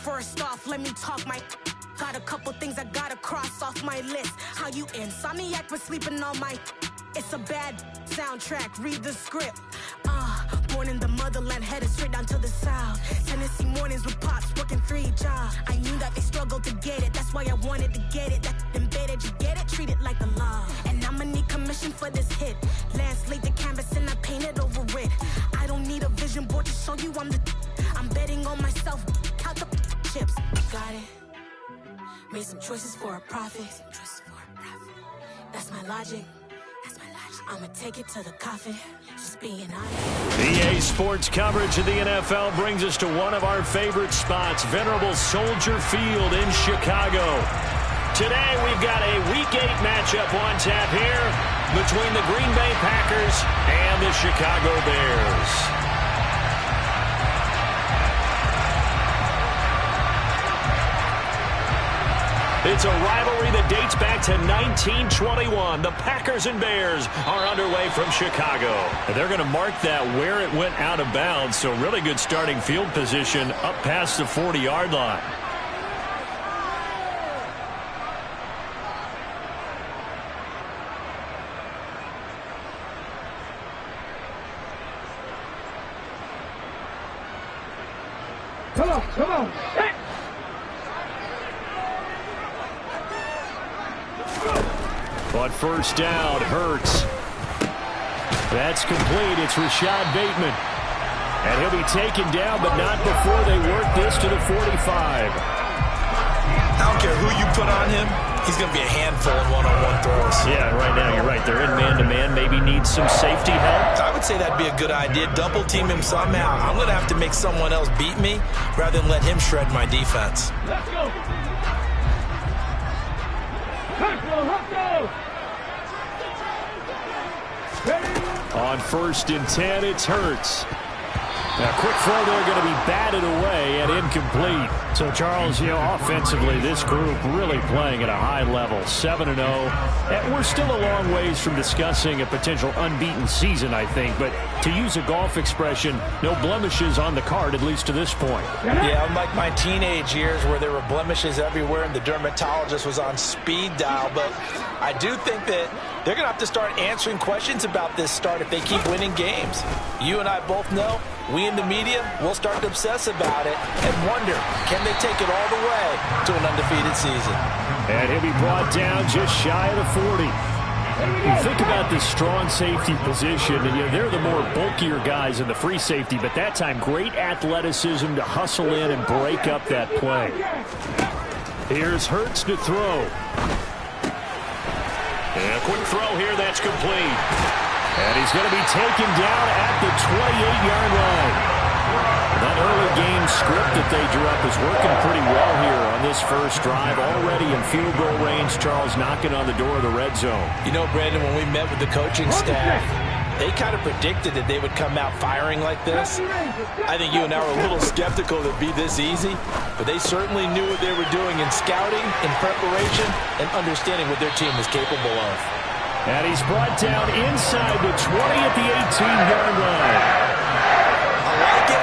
First off, let me talk my... Got a couple things I gotta cross off my list. How you insomniac for sleeping on my... It's a bad soundtrack, read the script. Born in the motherland, headed straight down to the south. Tennessee mornings with pops, working 3 jobs. I knew that they struggled to get it, that's why I wanted to get it. That embedded, you get it, treat it like a law. And I'ma need commission for this hit. Lance laid the canvas and I painted over it. I don't need a vision board to show you I'm betting on myself, count the chips. Got it. Made some choices for a profit. That's my logic. I'ma take it to the coffin, just being honest. EA Sports coverage of the NFL brings us to one of our favorite spots, venerable Soldier Field in Chicago. Today we've got a Week 8 matchup on tap here between the Green Bay Packers and the Chicago Bears. It's a rivalry that dates back to 1921. The Packers and Bears are underway from Chicago. And they're going to mark that where it went out of bounds, so really good starting field position up past the 40-yard line. Come on. Hey. On first down, Hurts. That's complete. It's Rashad Bateman. And he'll be taken down, but not before they work this to the 45. I don't care who you put on him. He's going to be a handful in one-on-one throws. Yeah, right now you're right. They're in man-to-man. Maybe needs some safety help. I would say that'd be a good idea. Double team him somehow. I'm going to have to make someone else beat me rather than let him shred my defense. Let's go. Let's go. On first and 10, it's Hurts. Now, quick throw there, going to be batted away and incomplete. So, Charles, offensively, this group really playing at a high level, 7-0. And we're still a long ways from discussing a potential unbeaten season, I think. But to use a golf expression, no blemishes on the card, at least to this point. Yeah, unlike my teenage years where there were blemishes everywhere and the dermatologist was on speed dial. But I do think that they're going to have to start answering questions about this start if they keep winning games. You and I both know we in the media will start to obsess about it and wonder, can they take it all the way to an undefeated season? And he'll be brought down just shy of the 40. You think about this strong safety position, and they're the more bulkier guys in the free safety, but that time great athleticism to hustle in and break up that play. Here's Hurts to throw. And a quick throw here, that's complete. And he's going to be taken down at the 28-yard line. That early game script that they drew up is working pretty well here on this first drive. Already in field goal range, Charles knocking on the door of the red zone. You know, Brandon, when we met with the coaching staff, they kind of predicted that they would come out firing like this. I think you and I were a little skeptical that it'd be this easy, but they certainly knew what they were doing in scouting, in preparation, and understanding what their team was capable of. And he's brought down inside the 20 at the 18-yard line. I like it.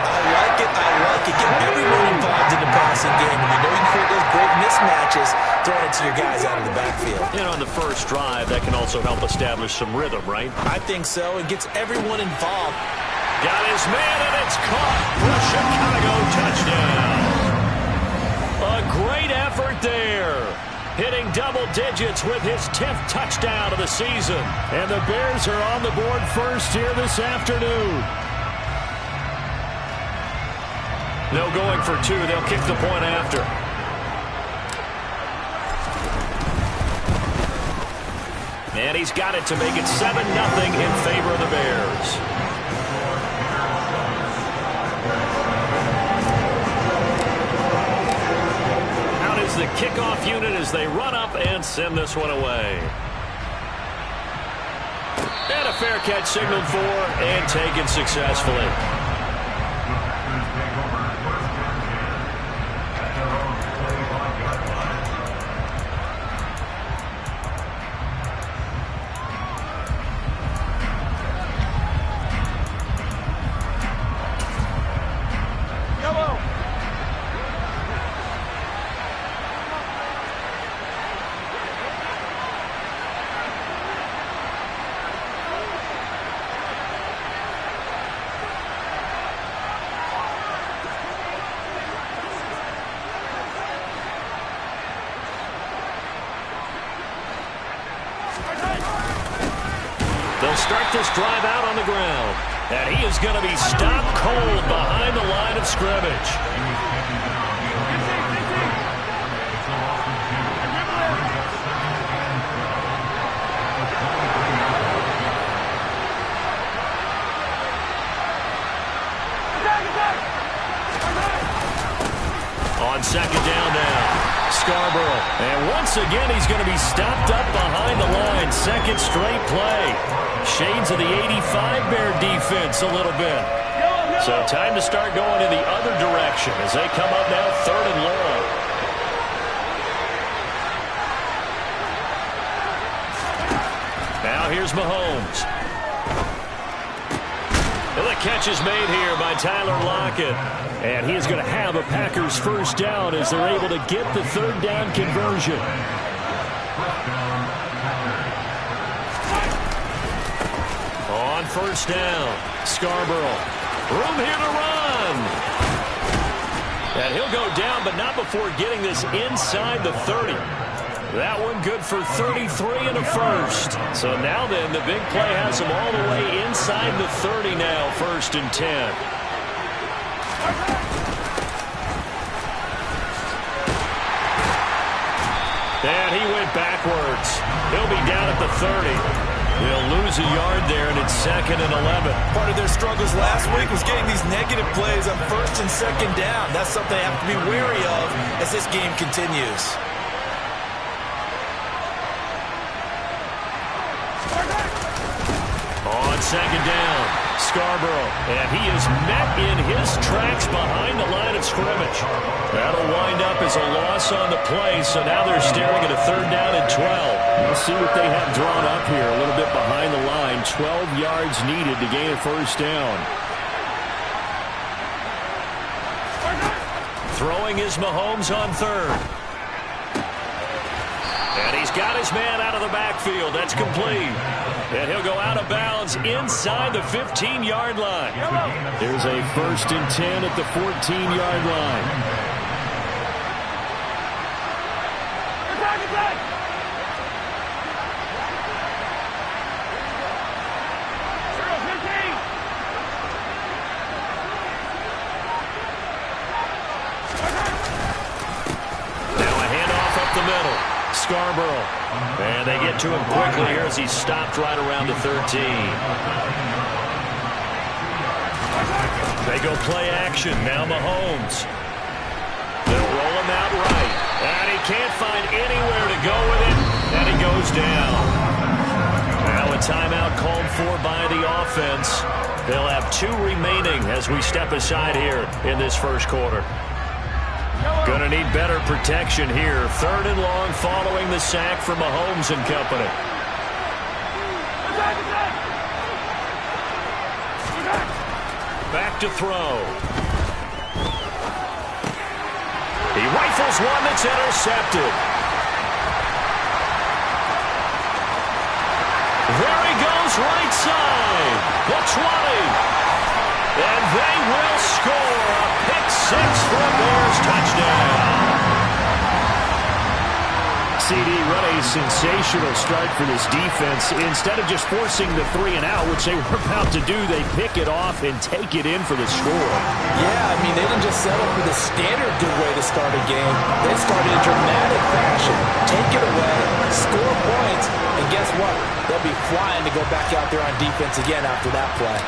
Get everyone involved in the passing game. And you know you can create those great mismatches throwing it to your guys out of the backfield. And on the first drive, that can also help establish some rhythm, right? I think so. It gets everyone involved. Got his man, and it's caught for a Chicago touchdown. A great effort there. Hitting double digits with his 10th touchdown of the season. And the Bears are on the board first here this afternoon. No going for two. They'll kick the point after. And he's got it to make it 7-0 in favor of the Bears. Out is the kickoff unit as they run up and send this one away. And a fair catch signaled for and taken successfully. this drive out on the ground. And he is going to be stopped cold behind the line of scrimmage. On second down now, Scarborough. And once again, he's going to be stopped up behind the line. Second straight play. Shades of the 85 Bear defense a little bit. So time to start going in the other direction as they come up now third and long. Now here's Mahomes. And the catch is made here by Tyler Lockett. And he is going to have a Packers first down as they're able to get the third down conversion. On first down, Scarborough. Room here to run. And he'll go down, but not before getting this inside the 30. That one good for 33 and a first. So now then, the big play has him all the way inside the 30 now, 1st and 10. And he went backwards. He'll be down at the 30. They'll lose a yard there, and it's 2nd and 11. Part of their struggles last week was getting these negative plays on 1st and 2nd down. That's something they have to be wary of as this game continues. On second down, Scarborough, and he is met in his tracks behind the line of scrimmage. That'll wind up as a loss on the play, so now they're staring at a 3rd down and 12. We'll see what they have drawn up here, a little bit behind the line. 12 yards needed to gain a first down. Throwing is Mahomes on 3rd. And he's got his man out of the backfield. That's complete. And he'll go out of bounds inside the 15-yard line. There's a 1st and 10 at the 14-yard line. Scarborough. And they get to him quickly here as he's stopped right around the 13. They go play action. Now Mahomes. They'll roll him out right. And he can't find anywhere to go with it. And he goes down. Now a timeout called for by the offense. They'll have 2 remaining as we step aside here in this first quarter. Going to need better protection here. 3rd and long following the sack from Mahomes and company. Back to throw. He rifles one that's intercepted. There he goes, right side. The 20. And they will score a pick-6 for a Bears touchdown. CD run a sensational start for this defense. Instead of just forcing the 3 and out, which they were about to do, they pick it off and take it in for the score. Yeah, I mean, they didn't just settle for the standard good way to start a game. They started in dramatic fashion. Take it away, score points, and guess what? They'll be flying to go back out there on defense again after that play.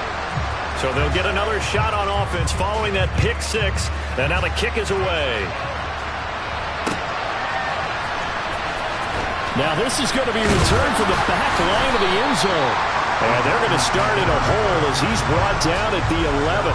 So they'll get another shot on offense following that pick-6. And now the kick is away. Now this is going to be returned from the back line of the end zone. And they're going to start in a hole as he's brought down at the 11.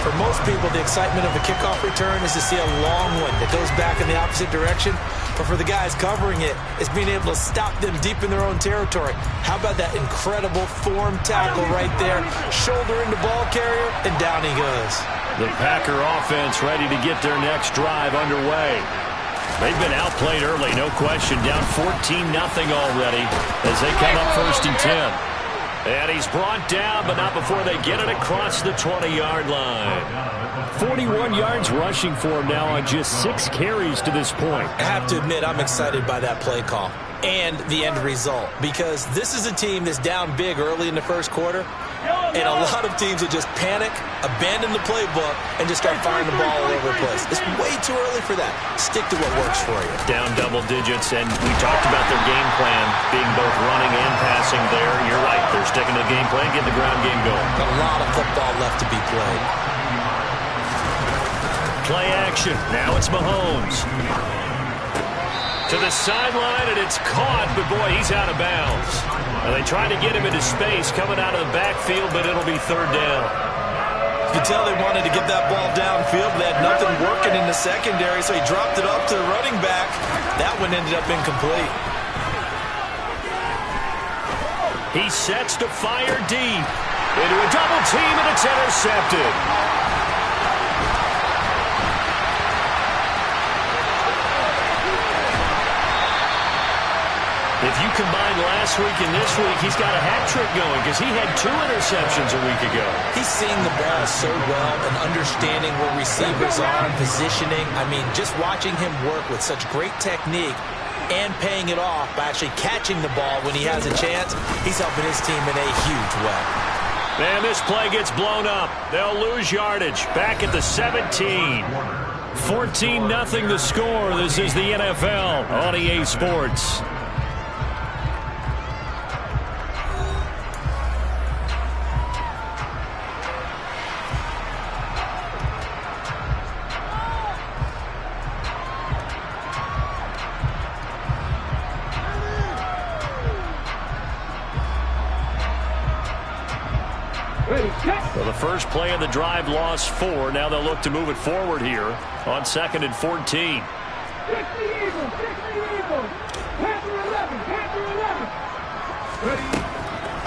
For most people, the excitement of a kickoff return is to see a long one that goes back in the opposite direction. But for the guys covering it, it's being able to stop them deep in their own territory. How about that incredible form tackle right there? Shoulder into ball carrier, and down he goes. The Packer offense ready to get their next drive underway. They've been outplayed early, no question. Down 14-0 already as they come up 1st and 10. And he's brought down, but not before they get it across the 20-yard line. 41 yards rushing for him now on just 6 carries to this point. I have to admit, I'm excited by that play call. and the end result, because this is a team that's down big early in the first quarter, and a lot of teams will just panic, abandon the playbook, and just start firing the ball all over the place. It's way too early for that. Stick to what works for you. Down double digits, and we talked about their game plan being both running and passing there. You're right. They're sticking to the game plan, getting the ground game going. A lot of football left to be played. Play action. Now it's Mahomes. To the sideline, and it's caught, but boy, he's out of bounds. Now, they tried to get him into space coming out of the backfield, but it'll be third down. You could tell they wanted to get that ball downfield. They had nothing working in the secondary, so he dropped it up to the running back. That one ended up incomplete. He sets to fire deep into a double team, and it's intercepted. If you combine last week and this week, he's got a hat trick going because he had 2 interceptions a week ago. He's seeing the ball so well and understanding where receivers are and positioning. I mean, just watching him work with such great technique and paying it off by actually catching the ball when he has a chance, he's helping his team in a huge way. And this play gets blown up. They'll lose yardage. Back at the 17. 14-0 the score. This is the NFL on EA Sports. Well, the first play of the drive lost 4. Now they'll look to move it forward here on 2nd and 14. 6 the Eagles, 6 the Eagles. Panther 11, Panther 11.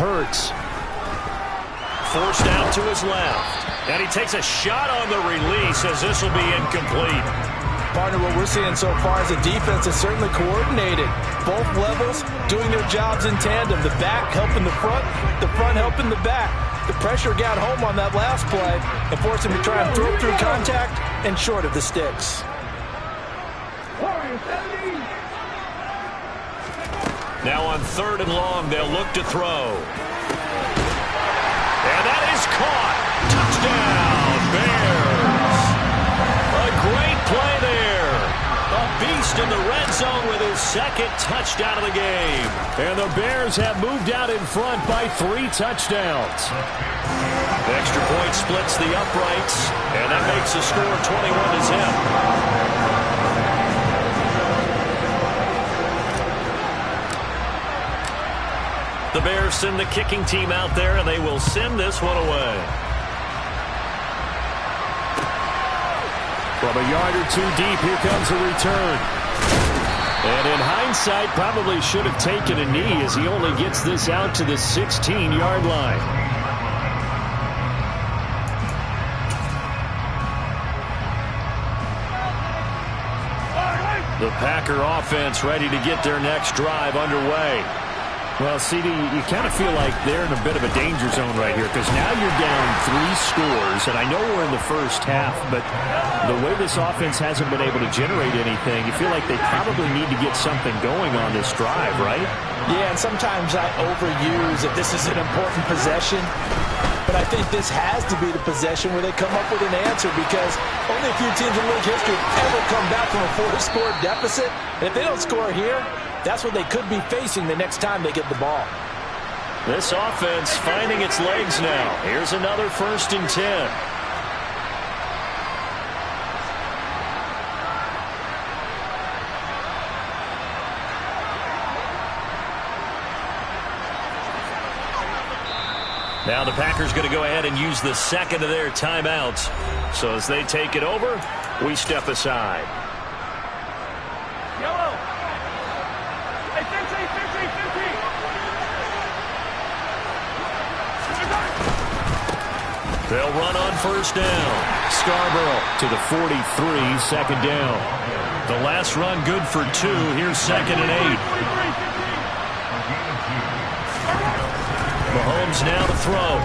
Hurts. Forced out to his left. And he takes a shot on the release as this will be incomplete. Partner, what we're seeing so far is the defense is certainly coordinated. Both levels doing their jobs in tandem. The back helping the front helping the back. The pressure got home on that last play and forced him to try and throw through contact and short of the sticks. Now on 3rd and long, they'll look to throw. And that is caught. Touchdown, Bears. A great play there. A beast in the red zone with his 2nd touchdown of the game. And the Bears have moved out in front by 3 touchdowns. The extra point splits the uprights, and that makes the score 21-0. The Bears send the kicking team out there, and they will send this one away. From a yard or 2 deep, here comes a return. And in hindsight, probably should have taken a knee as he only gets this out to the 16-yard line. The Packer offense ready to get their next drive underway. Well, CD, you kind of feel like they're in a bit of a danger zone right here because now you're down 3 scores, and I know we're in the first half, but the way this offense hasn't been able to generate anything, you feel like they probably need to get something going on this drive, right? Yeah, and sometimes I overuse if this is an important possession, but I think this has to be the possession where they come up with an answer because only a few teams in league history have ever come back from a 4-score deficit, and if they don't score here, that's what they could be facing the next time they get the ball. This offense finding its legs now. Here's another 1st and 10. Now the Packers going to go ahead and use the 2nd of their timeouts. So as they take it over, we step aside. They'll run on 1st down. Scarborough to the 43, 2nd down. The last run good for 2. Here's 2nd and 8. Mahomes now to throw.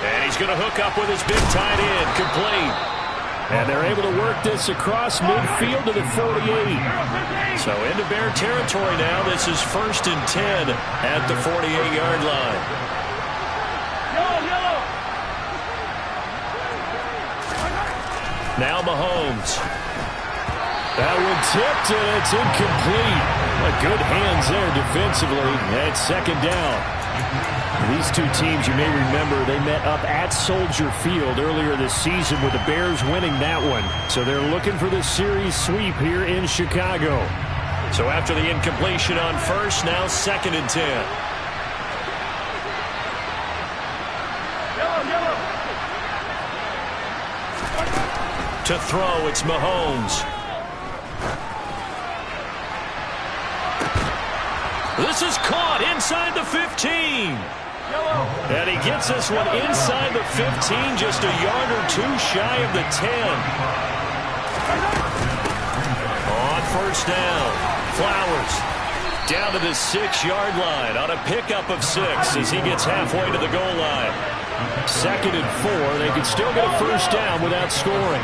And he's going to hook up with his big tight end. Complete. And they're able to work this across midfield to the 48. So into Bear territory now. This is 1st and 10 at the 48-yard line. Now Mahomes. That one tipped, and it's incomplete. Good hands there defensively. And 2nd down. These two teams, you may remember, they met up at Soldier Field earlier this season with the Bears winning that one. So they're looking for the series sweep here in Chicago. So after the incompletion on 1st, now 2nd and 10. To throw, it's Mahomes. This is caught inside the 15. And he gets this one inside the 15, just a yard or two shy of the 10. On 1st down, Flowers down to the 6-yard line on a pickup of 6 as he gets halfway to the goal line. 2nd and 4. They can still get a 1st down without scoring.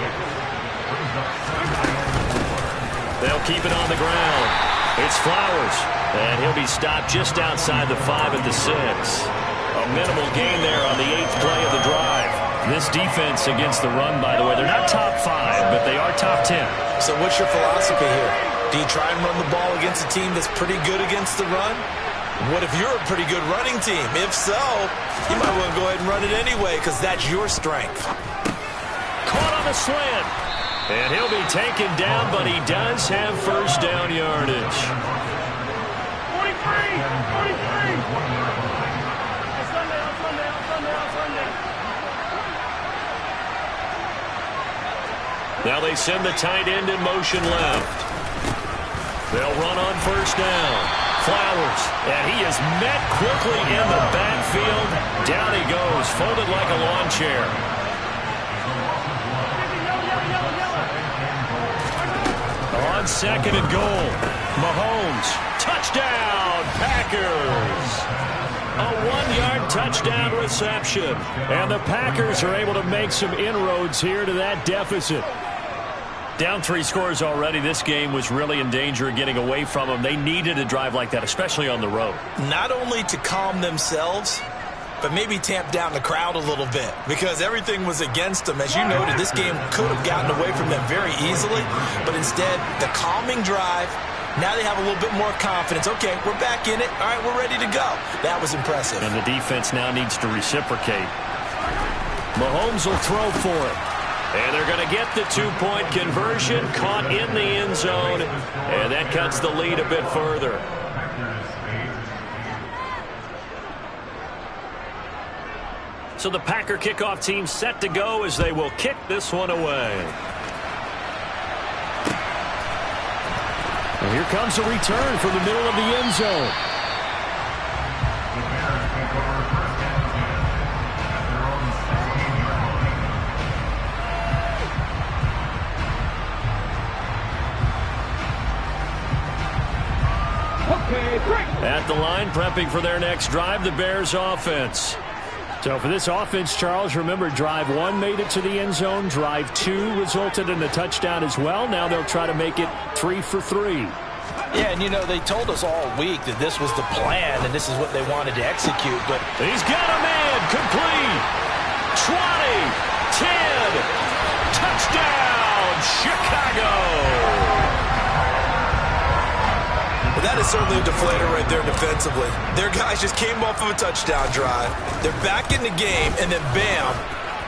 They'll keep it on the ground. It's Flowers, and he'll be stopped just outside the 5 at the 6. A minimal gain there on the 8th play of the drive. This defense against the run, by the way, they're not top 5, but they are top 10. So what's your philosophy here? Do you try and run the ball against a team that's pretty good against the run? What if you're a pretty good running team? If so, you might want to go ahead and run it anyway because that's your strength. Caught on the slant. And he'll be taken down, but he does have 1st down yardage. 43. Now they send the tight end in motion left. They'll run on 1st down. Flowers, and he is met quickly in the backfield. Down he goes, folded like a lawn chair. On 2nd and goal, Mahomes, touchdown, Packers. A 1-yard touchdown reception. And the Packers are able to make some inroads here to that deficit. Down 3 scores already. This game was really in danger of getting away from them. They needed a drive like that, especially on the road. Not only to calm themselves, but maybe tamp down the crowd a little bit because everything was against them. As you noted, this game could have gotten away from them very easily, but instead, the calming drive, now they have a little bit more confidence. Okay, we're back in it. All right, we're ready to go. That was impressive. And the defense now needs to reciprocate. Mahomes will throw for it. And they're going to get the 2-point conversion, caught in the end zone, and that cuts the lead a bit further. So the Packer kickoff team set to go as they will kick this one away. And here comes a return from the middle of the end zone. At the line, prepping for their next drive, the Bears offense. So for this offense, Charles, remember, drive 1 made it to the end zone. Drive 2 resulted in a touchdown as well. Now they'll try to make it 3 for 3. Yeah, and you know, they told us all week that this was the plan and this is what they wanted to execute, but he's got a man, complete. 20, 10, touchdown, Chicago. Well, that is certainly a deflator right there defensively. Their guys just came off of a touchdown drive. They're back in the game, and then bam,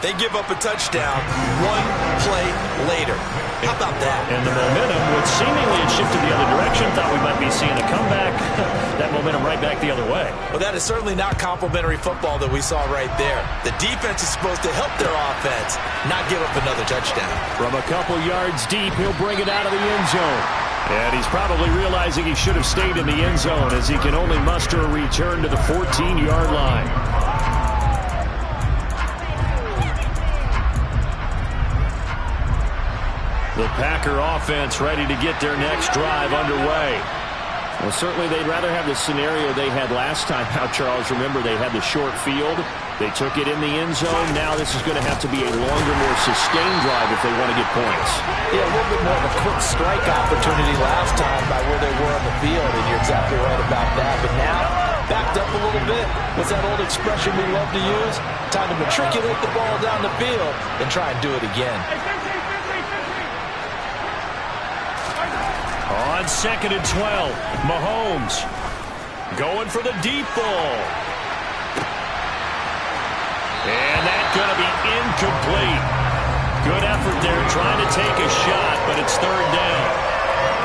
they give up a touchdown 1 play later. How about that? And the momentum, which seemingly had shifted the other direction, thought we might be seeing a comeback. That momentum right back the other way. Well, that is certainly not complimentary football that we saw right there. The defense is supposed to help their offense, not give up another touchdown. From a couple yards deep, he'll bring it out of the end zone. And he's probably realizing he should have stayed in the end zone as he can only muster a return to the 14-yard line. The Packer offense ready to get their next drive underway. Well, certainly they'd rather have the scenario they had last time out, Charles. Remember, they had the short field. They took it in the end zone. Now this is going to have to be a longer, more sustained drive if they want to get points. Yeah, a little bit more of a quick strike opportunity last time by where they were on the field, and you're exactly right about that. But now, backed up a little bit. What's that old expression we love to use? Time to matriculate the ball down the field and try and do it again. On 2nd and 12, Mahomes going for the deep ball. And that's going to be incomplete. Good effort there trying to take a shot, but it's 3rd down.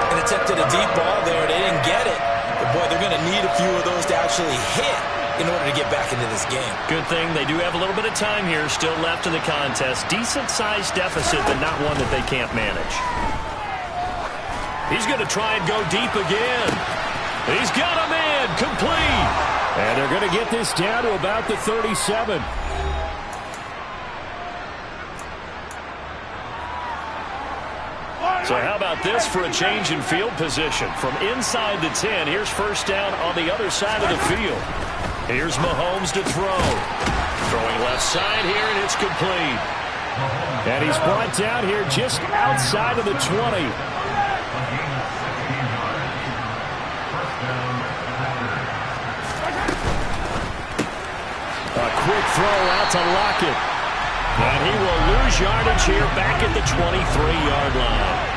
And attempted a deep ball there. They didn't get it. But, boy, they're going to need a few of those to actually hit in order to get back into this game. Good thing they do have a little bit of time here still left in the contest. Decent-sized deficit, but not one that they can't manage. He's going to try and go deep again. He's got a man complete. And they're going to get this down to about the 37. So how about this for a change in field position? From inside the 10, here's 1st down on the other side of the field. Here's Mahomes to throw. Throwing left side here, and it's complete. And he's brought down here just outside of the 20. A quick throw out to Lockett. And he will lose yardage here back at the 23-yard line.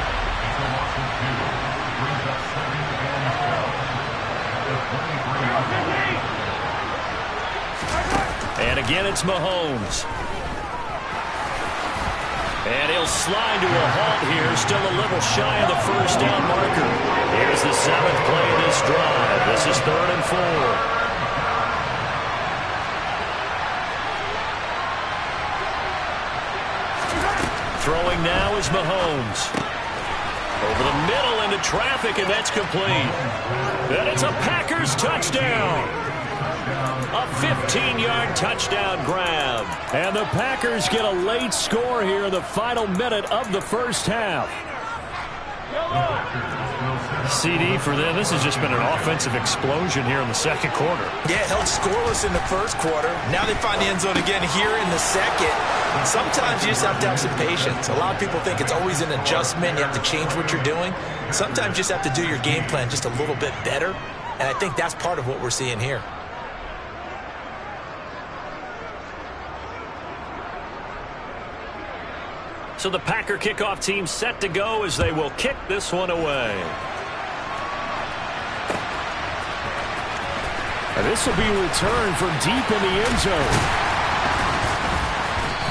And again, it's Mahomes. And he'll slide to a halt here, still a little shy of the 1st down marker. Here's the 7th play of this drive. This is 3rd and 4. Throwing now is Mahomes. Over the middle into traffic, and that's complete. And it's a Packers touchdown. A 15-yard touchdown grab. And the Packers get a late score here in the final minute of the 1st half. CD for them. This has just been an offensive explosion here in the 2nd quarter. Yeah, held scoreless in the 1st quarter. Now they find the end zone again here in the 2nd. And sometimes you just have to have some patience. A lot of people think it's always an adjustment. You have to change what you're doing. Sometimes you just have to do your game plan just a little bit better. And I think that's part of what we're seeing here. So the Packer kickoff team set to go as they will kick this one away. And this will be returned from deep in the end zone.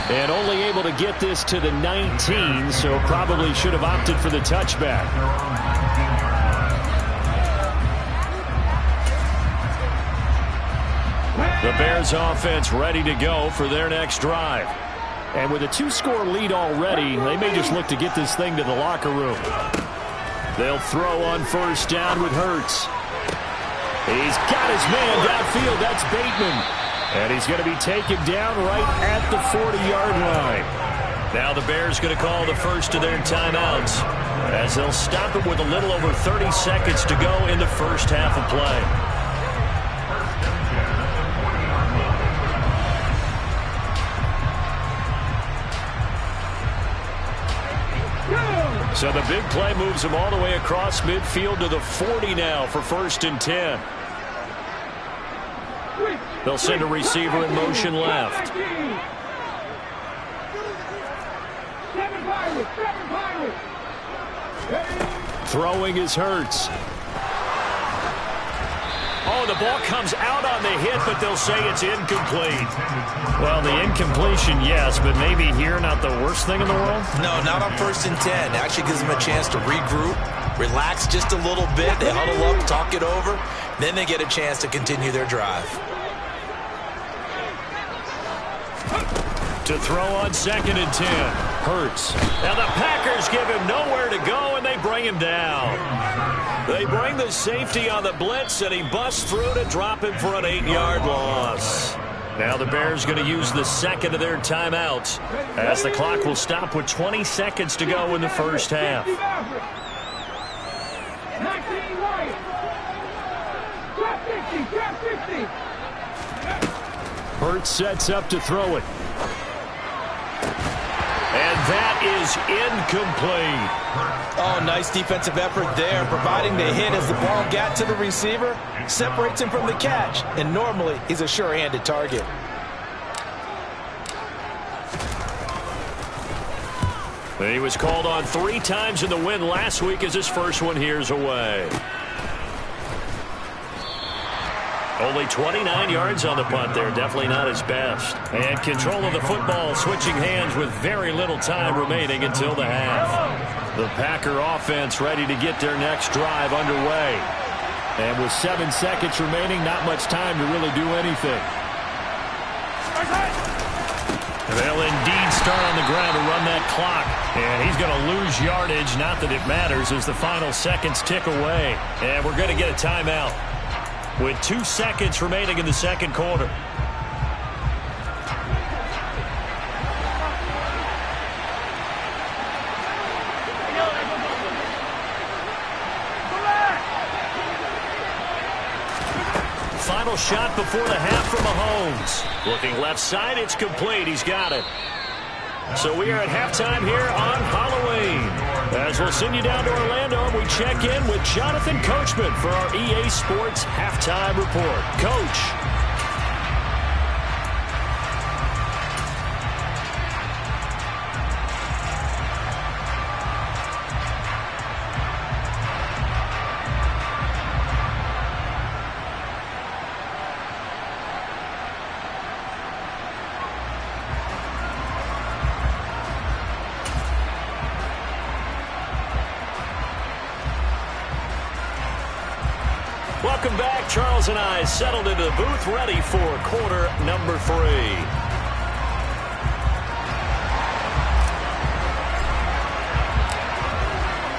And only able to get this to the 19, so probably should have opted for the touchback. The Bears offense ready to go for their next drive. And with a 2-score lead already, they may just look to get this thing to the locker room. They'll throw on 1st down with Hurts. He's got his man downfield. That's Bateman. And he's going to be taken down right at the 40-yard line. Now the Bears going to call the first of their timeouts as they'll stop it with a little over 30 seconds to go in the 1st half of play. So the big play moves him all the way across midfield to the 40 now for 1st and 10. They'll send a receiver in motion left. Throwing is Hurts. Oh, the ball comes out on the hit, but they'll say it's incomplete. Well, the incompletion, yes, but maybe here not the worst thing in the world? No, not on 1st and 10. Actually gives them a chance to regroup, relax just a little bit. They huddle up, talk it over. Then they get a chance to continue their drive. To throw on 2nd and 10. Hurts. Now the Packers give him nowhere to go, and they bring him down. They bring the safety on the blitz, and he busts through to drop him for an 8-yard loss. Now the Bears going to use the 2nd of their timeouts as the clock will stop with 20 seconds to go in the 1st half. Hurts sets up to throw it. And that is incomplete. Oh, nice defensive effort there, providing the hit as the ball got to the receiver, separates him from the catch, and normally he's a sure-handed target. He was called on 3 times in the win last week as his first one here's away. Only 29 yards on the punt there. Definitely not his best. And control of the football switching hands with very little time remaining until the half. The Packer offense ready to get their next drive underway. And with 7 seconds remaining, not much time to really do anything. They'll indeed start on the ground to run that clock. And he's going to lose yardage. Not that it matters as the final seconds tick away. And we're going to get a timeout with 2 seconds remaining in the second quarter. Final shot before the half from Mahomes. Looking left side, it's complete. He's got it. So we are at halftime here on Halloween. As we'll send you down to Orlando, we check in with Jonathan Coachman for our EA Sports Halftime Report. Coach. Welcome back. Charles and I settled into the booth, ready for quarter number 3.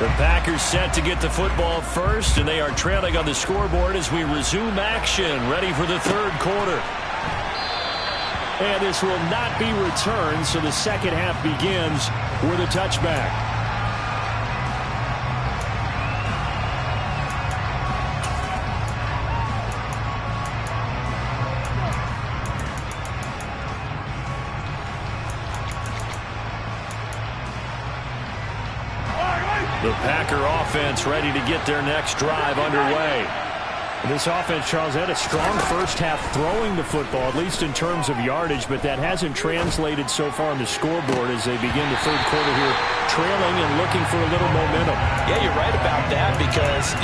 The Packers set to get the football first, and they are trailing on the scoreboard as we resume action, ready for the third quarter. And this will not be returned, so the second half begins with a touchback. The Packer offense ready to get their next drive underway. This offense, Charles, had a strong first half throwing the football, at least in terms of yardage, but that hasn't translated so far on the scoreboard as they begin the third quarter here, trailing and looking for a little momentum. Yeah, you're right about that because,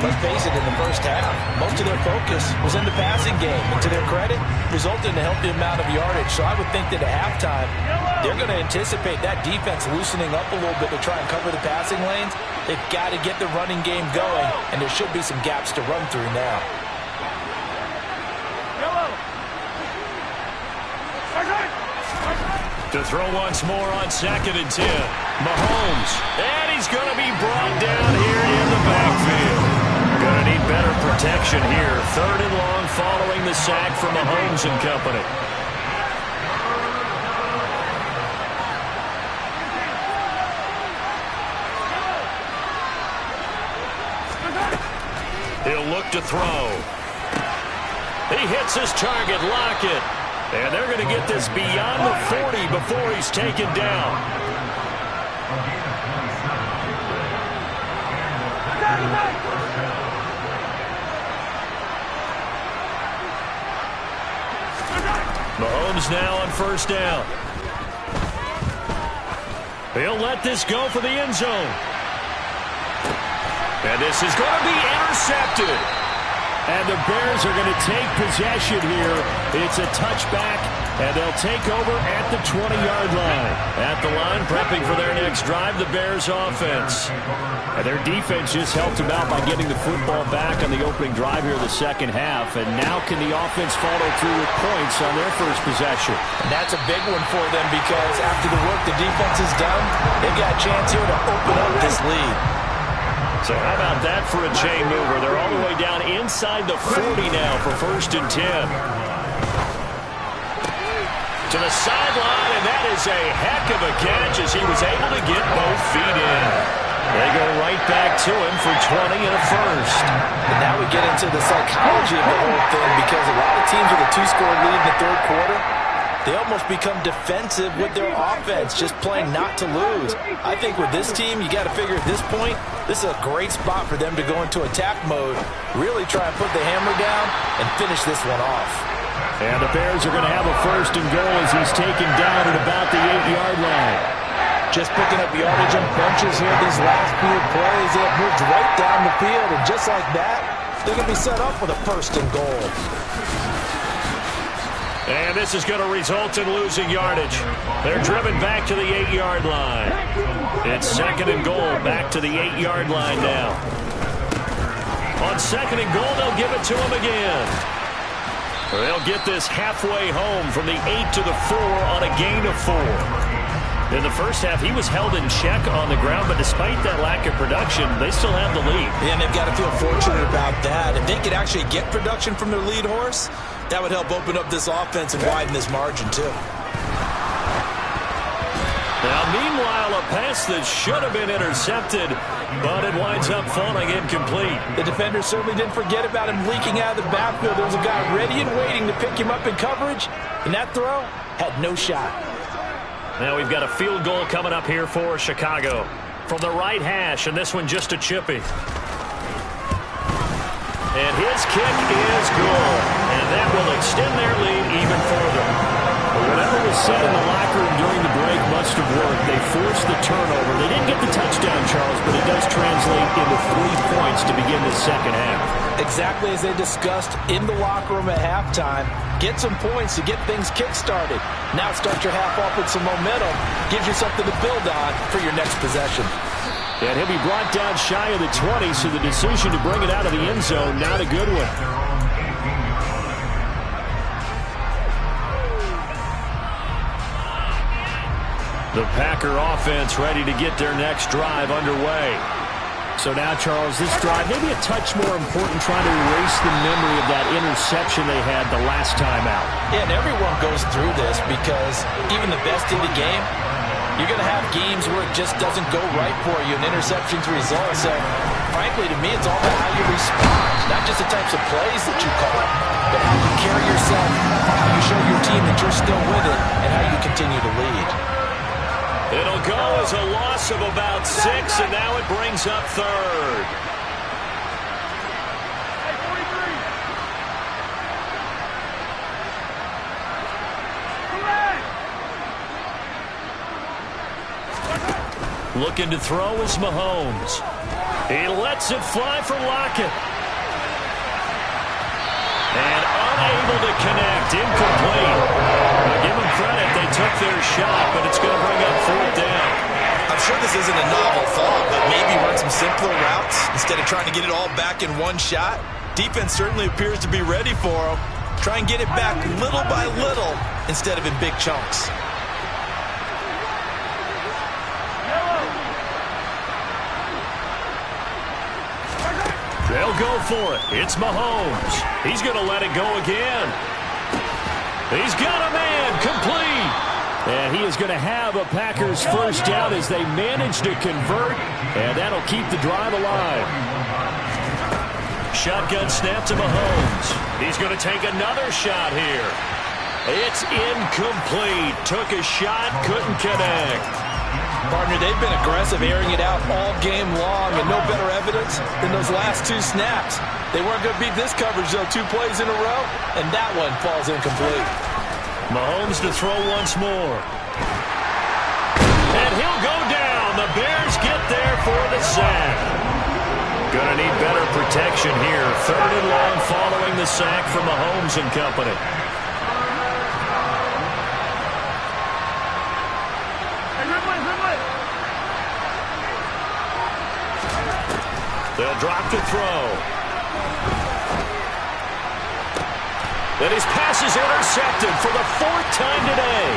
let's face it, in the first half, most of their focus was in the passing game. And to their credit, resulted in a healthy amount of yardage. So I would think that at halftime, they're going to anticipate that defense loosening up a little bit to try and cover the passing lanes. They've got to get the running game going, and there should be some gaps to run through now. To throw once more on 2nd and 10. Mahomes. And he's going to be brought down here in the backfield. Going to need better protection here. 3rd and long following the sack from Mahomes and company. He'll look to throw. He hits his target, Lockett. And they're going to get this beyond the 40 before he's taken down. Mahomes now on 1st down. He'll let this go for the end zone. And this is going to be intercepted. And the Bears are going to take possession here. It's a touchback, and they'll take over at the 20-yard line. At the line, prepping for their next drive, the Bears offense. And their defense just helped them out by getting the football back on the opening drive here in the second half. And now can the offense follow through with points on their first possession? And that's a big one for them because after the work the defense has done, they've got a chance here to open up this lead. So how about that for a chain mover? They're all the way down inside the 40 now for 1st and 10. To the sideline, and that is a heck of a catch as he was able to get both feet in. They go right back to him for 20 and a first. And now we get into the psychology of the whole thing, because a lot of teams with a 2-score lead in the third quarter, they almost become defensive with their offense, just playing not to lose. I think with this team, you got to figure at this point, this is a great spot for them to go into attack mode, really try and put the hammer down and finish this one off. And the Bears are going to have a first and goal as he's taken down at about the 8-yard line. Just picking up yardage in bunches here these last few plays. They have moved right down the field, and just like that, they're going to be set up with a first and goal. And this is going to result in losing yardage. They're driven back to the 8-yard line. It's second and goal, back to the 8-yard line now. On second and goal, they'll give it to him again. They'll get this halfway home from the 8 to the 4 on a gain of 4. In the first half, he was held in check on the ground, but despite that lack of production, they still have the lead. Yeah, and they've got to feel fortunate about that. If they could actually get production from their lead horse, that would help open up this offense and widen this margin, too. Now, meanwhile, a pass that should have been intercepted, but it winds up falling incomplete. The defender certainly didn't forget about him leaking out of the backfield. There was a guy ready and waiting to pick him up in coverage, and that throw had no shot. Now we've got a field goal coming up here for Chicago. From the right hash, and this one just a chippy. And his kick is good. And that will extend their lead even further. Whatever was said in the locker room during the break must have worked. They forced the turnover. They didn't get the touchdown, Charles, but it does translate into 3 points to begin the second half. Exactly as they discussed in the locker room at halftime. Get some points to get things kick-started. Now start your half off with some momentum. Gives you something to build on for your next possession. And he'll be brought down shy of the 20, so the decision to bring it out of the end zone, not a good one. The Packer offense ready to get their next drive underway. So now, Charles, this drive maybe a touch more important, trying to erase the memory of that interception they had the last time out. Yeah, and everyone goes through this, because even the best in the game, you're going to have games where it just doesn't go right for you, and interceptions result. So, frankly, to me, it's all about how you respond, not just the types of plays that you call, but how you carry yourself, how you show your team that you're still with it, and how you continue to lead. It'll go as a loss of about 6, and now it brings up third. Looking to throw is Mahomes. He lets it fly for Lockett. And unable to connect, incomplete. Now give them credit, they took their shot, but it's going to bring up fourth down. I'm sure this isn't a novel thought, but maybe run some simpler routes instead of trying to get it all back in one shot. Defense certainly appears to be ready for them. Try and get it back little by little instead of in big chunks. They'll go for it. It's Mahomes. He's going to let it go again. He's got a man, complete. And he is going to have a Packers first down as they manage to convert, and that'll keep the drive alive. Shotgun snap to Mahomes. He's going to take another shot here. It's incomplete. Took a shot, couldn't connect. Partner, they've been aggressive, airing it out all game long, and no better evidence than those last 2 snaps. They weren't going to beat this coverage, though, 2 plays in a row, and that one falls incomplete. Mahomes to throw once more. And he'll go down. The Bears get there for the sack. Gonna need better protection here. Third and long following the sack from Mahomes and company. They'll drop to throw. And his pass is intercepted for the 4th time today.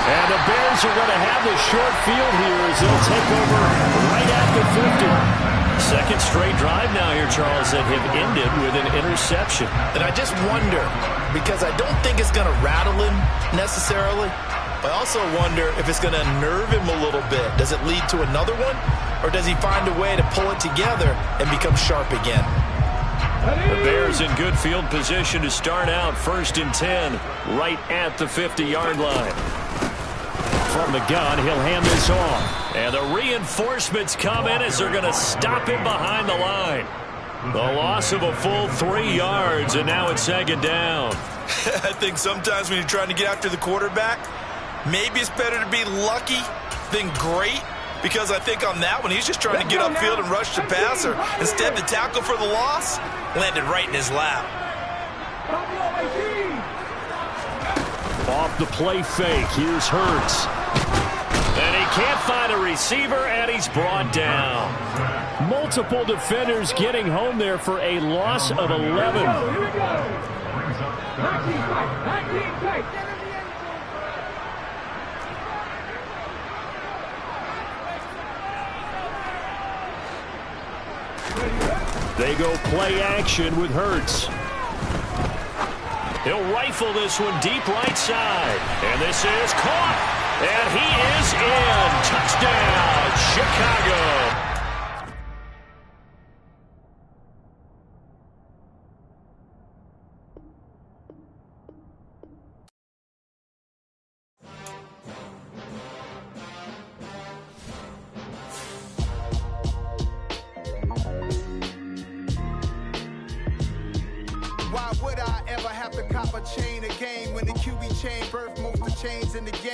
And the Bears are going to have the short field here as they'll take over right at the 50. Second straight drive now here, Charles, that have ended with an interception. And I just wonder, because I don't think it's going to rattle him necessarily, I also wonder if it's going to unnerve him a little bit. Does it lead to another one? Or does he find a way to pull it together and become sharp again? The Bears in good field position to start out 1st and 10 right at the 50-yard line. From the gun, he'll hand this off. And the reinforcements come in as they're going to stop him behind the line. The loss of a full 3 yards, and now it's 2nd down. I think sometimes when you're trying to get after the quarterback, maybe it's better to be lucky than great. Because I think on that one, he's just trying to get upfield and rush the passer. Instead, the tackle for the loss landed right in his lap. Off the play fake, here's Hurts. And he can't find a receiver, and he's brought down. Multiple defenders getting home there for a loss of 11. Here we go. They go play action with Hurts. He'll rifle this one deep right side. And this is caught. And he is in. Touchdown, Chicago. Why would I ever have to cop a chain a game when the QB chain birth most of the chains in the game?